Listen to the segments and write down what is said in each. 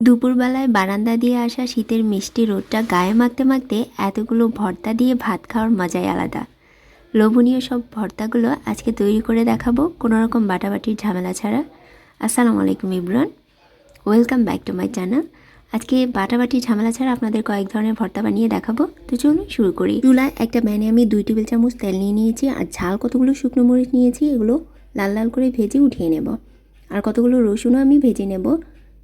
দুপুরবেলায় বারান্দা দিয়ে আসা শীতের মিষ্টি রোদটা গায়ে মাখতে মাখতে এতগুলো ভর্তা দিয়ে ভাত খাওয়ার মজাই আলাদা। লোভনীয় সব ভর্তাগুলো আজকে তৈরি করে দেখাবো কোনোরকম বাটাবাটির ঝামেলা ছাড়া। আসসালামু আলাইকুম everyone, welcome back to my channel. আজকে বাটাবাটির ঝামেলা ছাড়া আপনাদের কয়েক ধরনের ভর্তা বানিয়ে দেখাবো। তো চলুন শুরু করি। চুলায় একটা প্যানে আমি 2 টেবিল চামচ তেল নিয়ে নিয়েছি, আর ঝাল কতগুলো শুকনো মরিচ নিয়েছি, এগুলো লাল লাল করে ভেজে উঠিয়ে নেব। আর কতগুলো রসুনও আমি ভেজে নেব।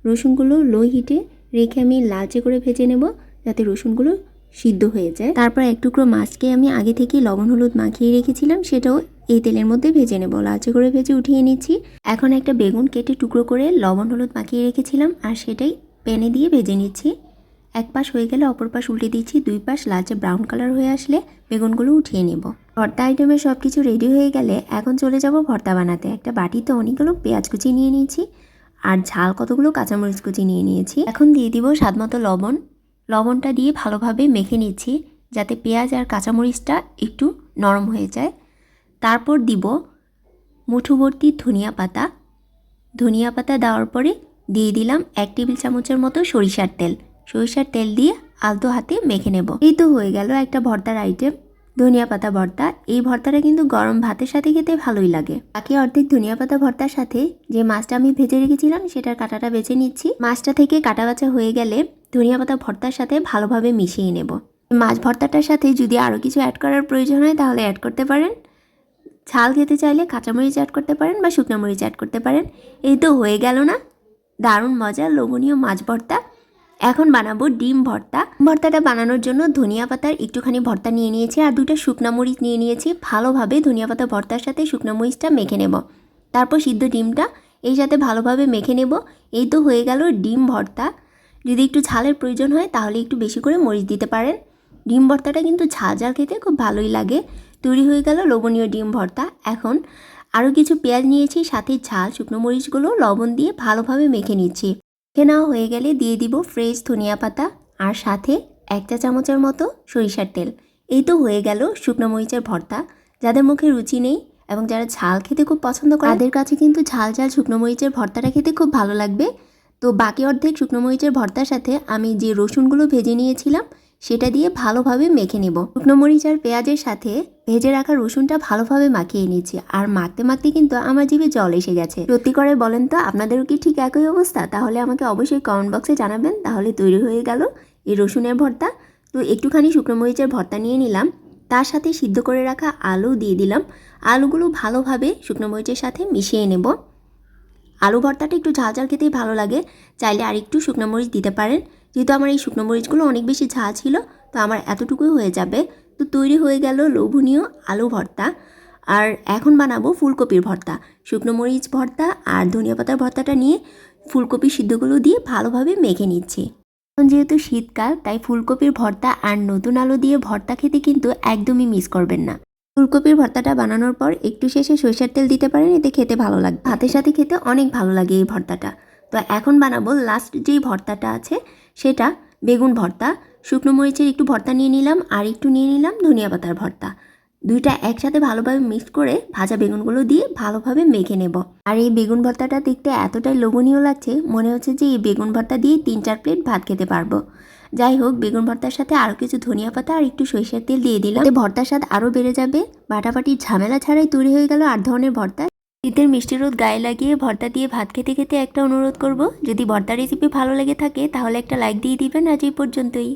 রসুনগুলো লো হিটে রেখে আমি লালচে করে ভেজে নেব, যাতে রসুনগুলো সিদ্ধ হয়ে যায়। তারপর এক টুকরো মাছকে আমি আগে থেকেই লবণ হলুদ মাখিয়ে রেখেছিলাম, সেটাও এই তেলের মধ্যে ভেজে নেব। লালচে করে ভেজে উঠিয়ে নিচ্ছি। এখন একটা বেগুন কেটে টুকরো করে লবণ হলুদ মাখিয়ে রেখেছিলাম, আর সেটাই প্যানে দিয়ে ভেজে নিচ্ছি। এক পাশ হয়ে গেলে অপর পাশ উল্টে দিচ্ছি। 2 পাশ লালচে ব্রাউন কালার হয়ে আসলে বেগুনগুলো উঠিয়ে নেব। ভর্তা আইটেমের সব কিছু রেডি হয়ে গেলে এখন চলে যাব ভর্তা বানাতে। একটা বাটিতে অনেকগুলো পেঁয়াজ কুচি নিয়ে নিয়েছি, আর ঝাল কতগুলো কাঁচামরিচ কুচি নিয়ে নিয়েছি। এখন দিয়ে দিব স্বাদমতো লবণ। লবণটা দিয়ে ভালোভাবে মেখে নিচ্ছি, যাতে পেঁয়াজ আর কাঁচামরিচটা একটু নরম হয়ে যায়। তারপর দিব মুঠো ভর্তি ধনিয়া পাতা। ধনিয়া পাতা দেওয়ার পরে দিয়ে দিলাম 1 টেবিল চামচের মতো সরিষার তেল। সরিষার তেল দিয়ে আলতো হাতে মেখে নেব। এই তো হয়ে গেল একটা ভর্তার আইটেম, ধনিয়া পাতা ভর্তা। এই ভর্তাটা কিন্তু গরম ভাতের সাথে খেতে ভালোই লাগে। বাকি অর্ধেক ধনিয়া পাতা ভর্তার সাথে যে মাছটা আমি ভেজে রেখেছিলাম সেটার কাঁটাটা বেছে নিচ্ছি। মাছটা থেকে কাটা বাছা হয়ে গেলে ধনিয়া পাতা ভর্তার সাথে ভালোভাবে মিশিয়ে নেব। মাছ ভর্তাটার সাথে যদি আরও কিছু অ্যাড করার প্রয়োজন হয় তাহলে অ্যাড করতে পারেন। ঝাল খেতে চাইলে কাঁচামরিচ অ্যাড করতে পারেন বা শুকনো মরিচ অ্যাড করতে পারেন। এই তো হয়ে গেল না দারুণ মজার লোভনীয় মাছ ভর্তা। এখন বানাবো ডিম ভর্তা। ভর্তাটা বানানোর জন্য ধনিয়া পাতার একটুখানি ভর্তা নিয়ে নিয়েছি, আর 2টা শুকনো মরিচ নিয়ে নিয়েছি। ভালোভাবে ধনিয়া পাতা ভর্তার সাথে শুকনো মরিচটা মেখে নেব। তারপর সিদ্ধ ডিমটা এই সাথে ভালোভাবে মেখে নেব। এই তো হয়ে গেল ডিম ভর্তা। যদি একটু ঝালের প্রয়োজন হয় তাহলে একটু বেশি করে মরিচ দিতে পারেন। ডিম ভর্তাটা কিন্তু ঝাল ঝাল খেতে খুব ভালোই লাগে। তৈরি হয়ে গেল লোভনীয় ডিম ভর্তা। এখন আরও কিছু পেঁয়াজ নিয়েছি, সাথে ঝাল শুকনো মরিচগুলো লবণ দিয়ে ভালোভাবে মেখে নিচ্ছি। মেখে নেওয়া হয়ে গেলে দিয়ে দিব ফ্রেশ ধনিয়া পাতা, আর সাথে 1 চা চামচের মতো সরিষার তেল। এই তো হয়ে গেল শুকনো মরিচের ভর্তা। যাদের মুখে রুচি নেই এবং যারা ঝাল খেতে খুব পছন্দ করে তাদের কাছে কিন্তু ঝাল ঝাল শুকনো মরিচের ভর্তাটা খেতে খুব ভালো লাগবে। তো বাকি অর্ধেক শুকনো মরিচের ভর্তার সাথে আমি যে রসুনগুলো ভেজে নিয়েছিলাম সেটা দিয়ে ভালোভাবে মেখে নেব। শুকনো মরিচ আর পেঁয়াজের সাথে ভেজে রাখা রসুনটা ভালোভাবে মাখিয়ে নিয়েছি, আর মাখতে মাখতে কিন্তু আমার জিভে জল এসে গেছে। সত্যি করে বলেন তো, আপনাদেরও কি ঠিক একই অবস্থা? তাহলে আমাকে অবশ্যই কমেন্ট বক্সে জানাবেন। তাহলে তৈরি হয়ে গেল এই রসুনের ভর্তা। তো একটুখানি শুকনো মরিচের ভর্তা নিয়ে নিলাম, তার সাথে সিদ্ধ করে রাখা আলু দিয়ে দিলাম। আলুগুলো ভালোভাবে শুকনো মরিচের সাথে মিশিয়ে নেব। আলু ভর্তাটা একটু ঝাল ঝাল খেতেই ভালো লাগে, চাইলে আর একটু শুকনো মরিচ দিতে পারেন। যেহেতু আমার এই শুকনো মরিচগুলো অনেক বেশি ঝাল ছিল, তো আমার এতটুকুই হয়ে যাবে। তো তৈরি হয়ে গেল লোভনীয় আলু ভর্তা। আর এখন বানাবো ফুলকপির ভর্তা। শুকনো মরিচ ভর্তা আর ধনিয়া পাতার ভর্তাটা নিয়ে ফুলকপি সিদ্ধগুলো দিয়ে ভালোভাবে মেখে নিচ্ছি। এখন যেহেতু শীতকাল, তাই ফুলকপির ভর্তা আর নতুন আলু দিয়ে ভর্তা খেতে কিন্তু একদমই মিস করবেন না। ফুলকপির ভর্তাটা বানানোর পর একটু শেষে সরিষার তেল দিতে পারেন, এতে খেতে ভালো লাগবে। ভাতের সাথে খেতে অনেক ভালো লাগে এই ভর্তাটা। তো এখন বানাবো লাস্ট যেই ভর্তাটা আছে সেটা বেগুন ভর্তা। শুকনো মরিচের একটু ভর্তা নিয়ে নিলাম, আর একটু নিয়ে নিলাম ধনিয়া পাতার ভর্তা। 2টা একসাথে ভালোভাবে মিক্স করে ভাজা বেগুনগুলো দিয়ে ভালোভাবে মেখে নেব। আর এই বেগুন ভর্তাটা দেখতে এতটাই লোভনীয় লাগছে, মনে হচ্ছে যে এই বেগুন ভর্তা দিয়ে 3-4 প্লেট ভাত খেতে পারবো। যাই হোক, বেগুন ভর্তার সাথে আরও কিছু ধনিয়া পাতা আর একটু সরিষার তেল দিয়ে দিলাম, ভর্তার স্বাদ আরও বেড়ে যাবে। বাটাবাটির ঝামেলা ছাড়াই তৈরি হয়ে গেল 8 ধরনের ভর্তা। শীতের মিষ্টি রোদ গায়ে লাগিয়ে ভর্তা দিয়ে ভাত খেতে খেতে একটা অনুরোধ করব, যদি ভর্তা রেসিপি ভালো লেগে থাকে তাহলে একটা লাইক দিয়ে দিবেন। আজ এই পর্যন্তই।